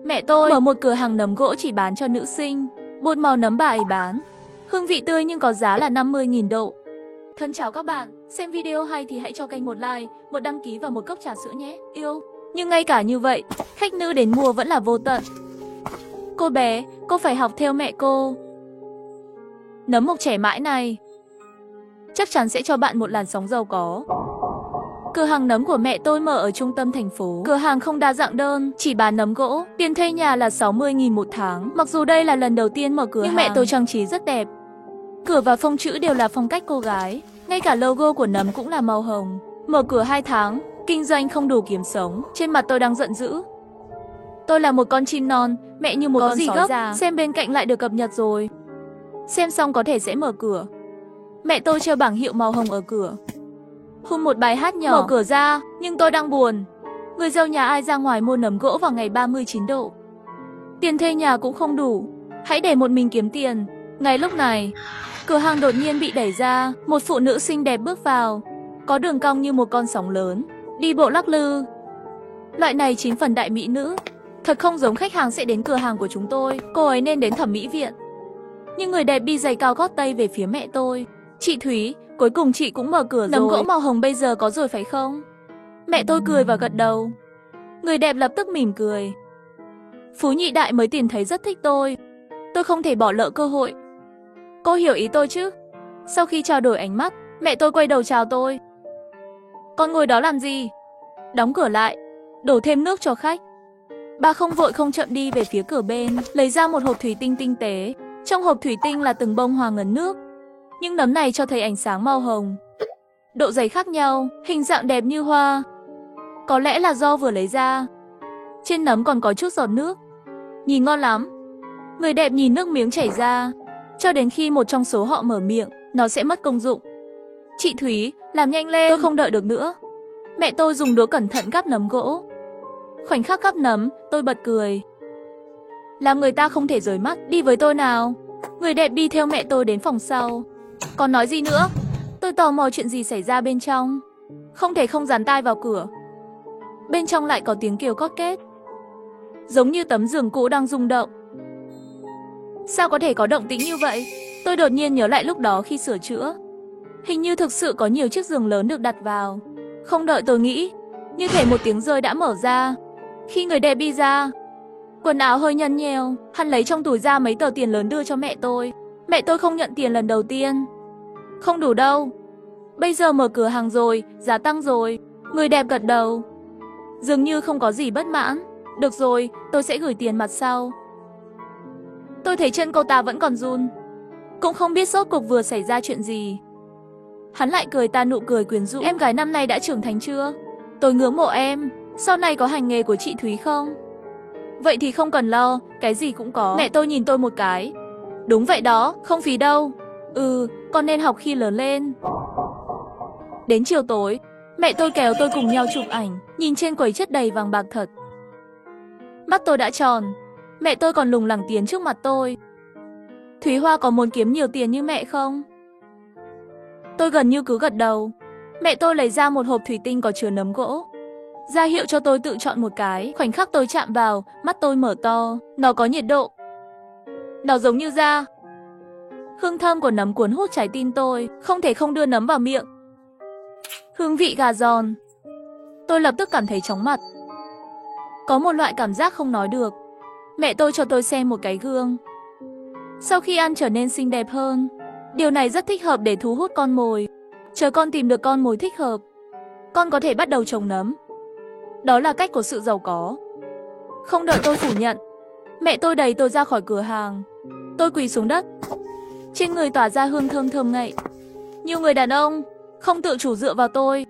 Mẹ tôi mở một cửa hàng nấm gỗ chỉ bán cho nữ sinh. Bột màu nấm bà ấy bán. Hương vị tươi nhưng có giá là 50.000 độ. Thân chào các bạn, xem video hay thì hãy cho kênh một like, một đăng ký và một cốc trà sữa nhé, yêu. Nhưng ngay cả như vậy, khách nữ đến mua vẫn là vô tận. Cô bé, cô phải học theo mẹ cô. Nấm mộc trẻ mãi này chắc chắn sẽ cho bạn một làn sóng giàu có. Cửa hàng nấm của mẹ tôi mở ở trung tâm thành phố. Cửa hàng không đa dạng đơn, chỉ bán nấm gỗ. Tiền thuê nhà là 60.000 một tháng. Mặc dù đây là lần đầu tiên mở cửa nhưng mẹ tôi trang trí rất đẹp. Cửa và phông chữ đều là phong cách cô gái. Ngay cả logo của nấm cũng là màu hồng. Mở cửa 2 tháng, kinh doanh không đủ kiếm sống. Trên mặt tôi đang giận dữ. Tôi là một con chim non, mẹ như một con sói già. Xem bên cạnh lại được cập nhật rồi. Xem xong có thể sẽ mở cửa. Mẹ tôi treo bảng hiệu màu hồng ở cửa. Hum một bài hát nhỏ. Mở cửa ra, nhưng tôi đang buồn. Người giàu nhà ai ra ngoài mua nấm gỗ vào ngày 39 độ. Tiền thuê nhà cũng không đủ. Hãy để một mình kiếm tiền. Ngay lúc này, cửa hàng đột nhiên bị đẩy ra. Một phụ nữ xinh đẹp bước vào. Có đường cong như một con sóng lớn. Đi bộ lắc lư. Loại này chính phần đại mỹ nữ. Thật không giống khách hàng sẽ đến cửa hàng của chúng tôi. Cô ấy nên đến thẩm mỹ viện. Nhưng người đẹp đi giày cao gót tây về phía mẹ tôi. Chị Thúy, cuối cùng chị cũng mở cửa rồi. Nấm gỗ màu hồng bây giờ có rồi phải không? Mẹ tôi cười và gật đầu. Người đẹp lập tức mỉm cười. Phú nhị đại mới tìm thấy rất thích tôi. Tôi không thể bỏ lỡ cơ hội. Cô hiểu ý tôi chứ? Sau khi trao đổi ánh mắt, mẹ tôi quay đầu chào tôi. Con ngồi đó làm gì? Đóng cửa lại, đổ thêm nước cho khách. Bà không vội không chậm đi về phía cửa bên, lấy ra một hộp thủy tinh tinh tế. Trong hộp thủy tinh là từng bông hoa ngấn nước. Nhưng nấm này cho thấy ánh sáng màu hồng. Độ dày khác nhau, hình dạng đẹp như hoa. Có lẽ là do vừa lấy ra. Trên nấm còn có chút giọt nước. Nhìn ngon lắm. Người đẹp nhìn nước miếng chảy ra. Cho đến khi một trong số họ mở miệng, nó sẽ mất công dụng. Chị Thúy, làm nhanh lên, tôi không đợi được nữa. Mẹ tôi dùng đũa cẩn thận gắp nấm gỗ. Khoảnh khắc gắp nấm, tôi bật cười. Làm người ta không thể rời mắt, đi với tôi nào. Người đẹp đi theo mẹ tôi đến phòng sau. Còn nói gì nữa? Tôi tò mò chuyện gì xảy ra bên trong. Không thể không dán tai vào cửa. Bên trong lại có tiếng kêu cót két. Giống như tấm giường cũ đang rung động. Sao có thể có động tĩnh như vậy? Tôi đột nhiên nhớ lại lúc đó khi sửa chữa. Hình như thực sự có nhiều chiếc giường lớn được đặt vào. Không đợi tôi nghĩ, như thể một tiếng rơi đã mở ra. Khi người đẹp đi ra, quần áo hơi nhăn nheo, hắn lấy trong túi ra mấy tờ tiền lớn đưa cho mẹ tôi. Mẹ tôi không nhận tiền lần đầu tiên. Không đủ đâu. Bây giờ mở cửa hàng rồi, giá tăng rồi. Người đẹp gật đầu. Dường như không có gì bất mãn. Được rồi, tôi sẽ gửi tiền mặt sau. Tôi thấy chân cô ta vẫn còn run. Cũng không biết rốt cuộc vừa xảy ra chuyện gì. Hắn lại cười ta nụ cười quyến rũ. Em gái năm nay đã trưởng thành chưa? Tôi ngưỡng mộ em. Sau này có hành nghề của chị Thúy không? Vậy thì không cần lo, cái gì cũng có. Mẹ tôi nhìn tôi một cái. Đúng vậy đó, không phí đâu. Con nên học khi lớn lên. Đến chiều tối, mẹ tôi kéo tôi cùng nhau chụp ảnh. Nhìn trên quầy chất đầy vàng bạc thật. Mắt tôi đã tròn. Mẹ tôi còn lùng lẳng tiến trước mặt tôi. Thúy Hoa có muốn kiếm nhiều tiền như mẹ không? Tôi gần như cứ gật đầu. Mẹ tôi lấy ra một hộp thủy tinh có chứa nấm gỗ. Ra hiệu cho tôi tự chọn một cái. Khoảnh khắc tôi chạm vào, mắt tôi mở to. Nó có nhiệt độ. Nó giống như da. Hương thơm của nấm cuốn hút trái tim tôi. Không thể không đưa nấm vào miệng. Hương vị gà giòn. Tôi lập tức cảm thấy chóng mặt. Có một loại cảm giác không nói được. Mẹ tôi cho tôi xem một cái gương. Sau khi ăn trở nên xinh đẹp hơn. Điều này rất thích hợp để thu hút con mồi. Chờ con tìm được con mồi thích hợp, con có thể bắt đầu trồng nấm. Đó là cách của sự giàu có. Không đợi tôi phủ nhận, mẹ tôi đẩy tôi ra khỏi cửa hàng. Tôi quỳ xuống đất. Trên người tỏa ra hương thơm thơm ngậy. Nhiều người đàn ông không tự chủ dựa vào tôi.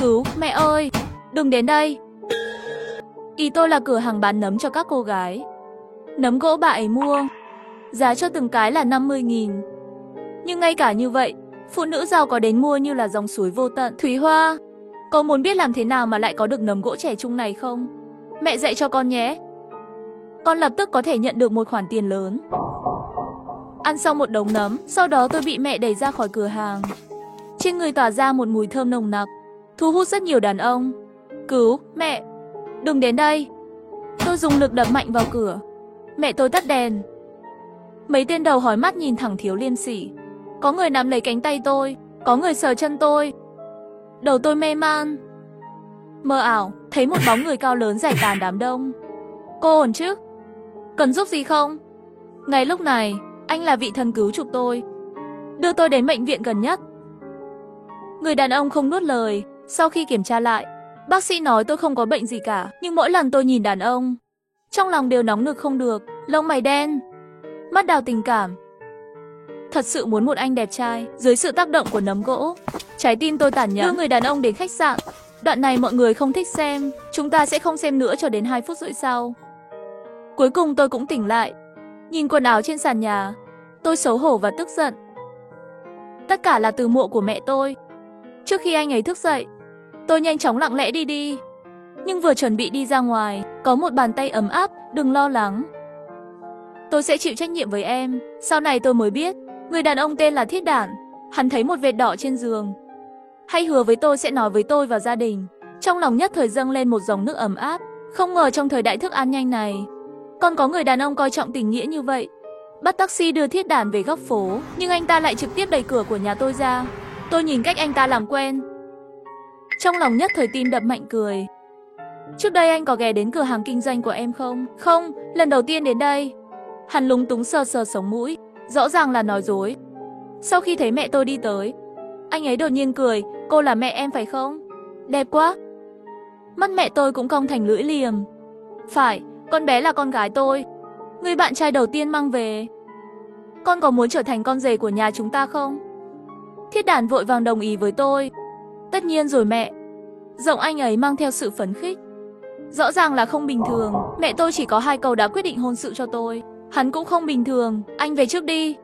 Cứu, mẹ ơi, đừng đến đây. Ý tôi là cửa hàng bán nấm cho các cô gái. Nấm gỗ bà ấy mua, giá cho từng cái là 50.000. Nhưng ngay cả như vậy, phụ nữ giàu có đến mua như là dòng suối vô tận. Thúy Hoa, con muốn biết làm thế nào mà lại có được nấm gỗ trẻ trung này không? Mẹ dạy cho con nhé. Con lập tức có thể nhận được một khoản tiền lớn. Ăn xong một đống nấm, sau đó tôi bị mẹ đẩy ra khỏi cửa hàng. Trên người tỏa ra một mùi thơm nồng nặc, thu hút rất nhiều đàn ông. Cứu, mẹ, đừng đến đây. Tôi dùng lực đập mạnh vào cửa. Mẹ tôi tắt đèn. Mấy tên đầu hói mắt nhìn thẳng Thiếu Liêm Sỉ. Có người nắm lấy cánh tay tôi, có người sờ chân tôi. Đầu tôi mê man. Mơ ảo, thấy một bóng người cao lớn giải tán đám đông. Cô ổn chứ? Cần giúp gì không? Ngay lúc này, anh là vị thần cứu chuộc tôi, đưa tôi đến bệnh viện gần nhất. Người đàn ông không nuốt lời. Sau khi kiểm tra lại, bác sĩ nói tôi không có bệnh gì cả. Nhưng mỗi lần tôi nhìn đàn ông, trong lòng đều nóng nực không được. Lông mày đen, mắt đào tình cảm. Thật sự muốn một anh đẹp trai. Dưới sự tác động của nấm gỗ, trái tim tôi tàn nhẫn. Đưa người đàn ông đến khách sạn. Đoạn này mọi người không thích xem. Chúng ta sẽ không xem nữa cho đến 2 phút rưỡi sau. Cuối cùng tôi cũng tỉnh lại. Nhìn quần áo trên sàn nhà, tôi xấu hổ và tức giận. Tất cả là từ mộ của mẹ tôi. Trước khi anh ấy thức dậy, tôi nhanh chóng lặng lẽ đi. Nhưng vừa chuẩn bị đi ra ngoài, có một bàn tay ấm áp. Đừng lo lắng, tôi sẽ chịu trách nhiệm với em. Sau này tôi mới biết, người đàn ông tên là Thiết Đản. Hắn thấy một vệt đỏ trên giường, hay hứa với tôi sẽ nói với tôi và gia đình. Trong lòng nhất thời dâng lên một dòng nước ấm áp. Không ngờ trong thời đại thức ăn nhanh này, còn có người đàn ông coi trọng tình nghĩa như vậy. Bắt taxi đưa Thiết Đản về góc phố, nhưng anh ta lại trực tiếp đẩy cửa của nhà tôi ra. Tôi nhìn cách anh ta làm quen, trong lòng nhất thời tim đập mạnh cười. Trước đây anh có ghé đến cửa hàng kinh doanh của em không? Không, lần đầu tiên đến đây. Hắn lúng túng sờ sống mũi, rõ ràng là nói dối. Sau khi thấy mẹ tôi đi tới, anh ấy đột nhiên cười. Cô là mẹ em phải không? Đẹp quá. Mắt mẹ tôi cũng cong thành lưỡi liềm. Phải, con bé là con gái tôi, người bạn trai đầu tiên mang về. Con có muốn trở thành con rể của nhà chúng ta không? Thiết Đản vội vàng đồng ý với tôi. Tất nhiên rồi mẹ. Giọng anh ấy mang theo sự phấn khích. Rõ ràng là không bình thường. Mẹ tôi chỉ có 2 câu đã quyết định hôn sự cho tôi. Hắn cũng không bình thường. Anh về trước đi,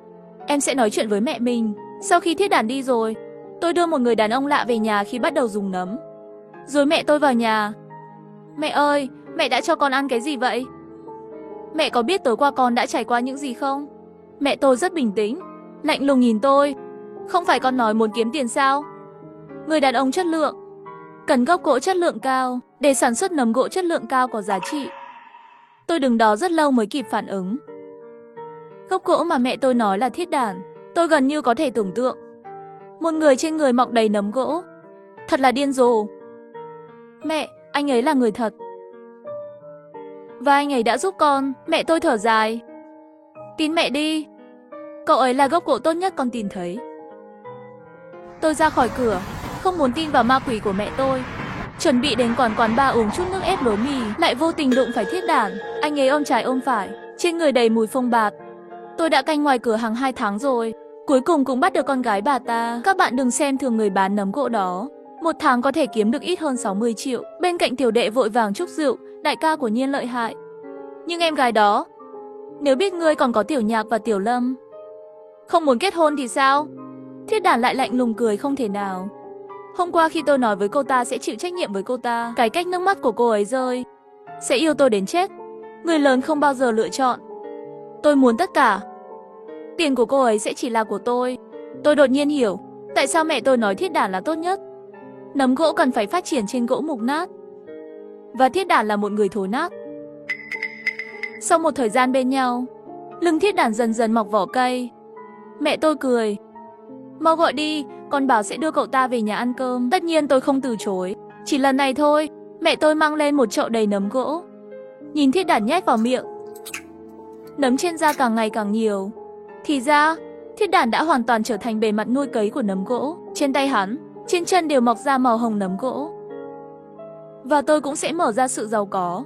em sẽ nói chuyện với mẹ mình. Sau khi Thiết Đản đi rồi, tôi đưa một người đàn ông lạ về nhà khi bắt đầu dùng nấm. Rồi mẹ tôi vào nhà. Mẹ ơi, mẹ đã cho con ăn cái gì vậy? Mẹ có biết tối qua con đã trải qua những gì không? Mẹ tôi rất bình tĩnh, lạnh lùng nhìn tôi. Không phải con nói muốn kiếm tiền sao? Người đàn ông chất lượng cần gốc gỗ chất lượng cao để sản xuất nấm gỗ chất lượng cao có giá trị. Tôi đứng đó rất lâu mới kịp phản ứng. Gốc gỗ mà mẹ tôi nói là Thiết Đản. Tôi gần như có thể tưởng tượng một người trên người mọc đầy nấm gỗ. Thật là điên rồ. Mẹ, anh ấy là người thật, và anh ấy đã giúp con. Mẹ tôi thở dài. Tin mẹ đi, cậu ấy là gốc gỗ tốt nhất con tìm thấy. Tôi ra khỏi cửa, không muốn tin vào ma quỷ của mẹ tôi. Chuẩn bị đến quán bar uống chút nước ép lúa mì, lại vô tình đụng phải Thiết Đản. Anh ấy ôm trái ôm phải, trên người đầy mùi phông bạt. Tôi đã canh ngoài cửa hàng 2 tháng rồi, cuối cùng cũng bắt được con gái bà ta. Các bạn đừng xem thường người bán nấm gỗ đó. 1 tháng có thể kiếm được ít hơn 60 triệu. Bên cạnh tiểu đệ vội vàng chúc rượu, đại ca của Nhiên lợi hại. Nhưng em gái đó, nếu biết ngươi còn có Tiểu Nhạc và Tiểu Lâm, không muốn kết hôn thì sao? Thiết Đản lại lạnh lùng cười. Không thể nào. Hôm qua khi tôi nói với cô ta sẽ chịu trách nhiệm với cô ta, cái cách nước mắt của cô ấy rơi, sẽ yêu tôi đến chết. Người lớn không bao giờ lựa chọn. Tôi muốn tất cả. Tiền của cô ấy sẽ chỉ là của tôi. Tôi đột nhiên hiểu tại sao mẹ tôi nói Thiết Đản là tốt nhất. Nấm gỗ cần phải phát triển trên gỗ mục nát, và Thiết Đản là một người thối nát. Sau một thời gian bên nhau, lưng Thiết Đản dần dần mọc vỏ cây. Mẹ tôi cười. Mau gọi đi, con bảo sẽ đưa cậu ta về nhà ăn cơm. Tất nhiên tôi không từ chối. Chỉ lần này thôi. Mẹ tôi mang lên một chậu đầy nấm gỗ. Nhìn Thiết Đản nhét vào miệng. Nấm trên da càng ngày càng nhiều. Thì ra, Thiết Đản đã hoàn toàn trở thành bề mặt nuôi cấy của nấm gỗ. Trên tay hắn, trên chân đều mọc ra màu hồng nấm gỗ. Và tôi cũng sẽ mở ra sự giàu có.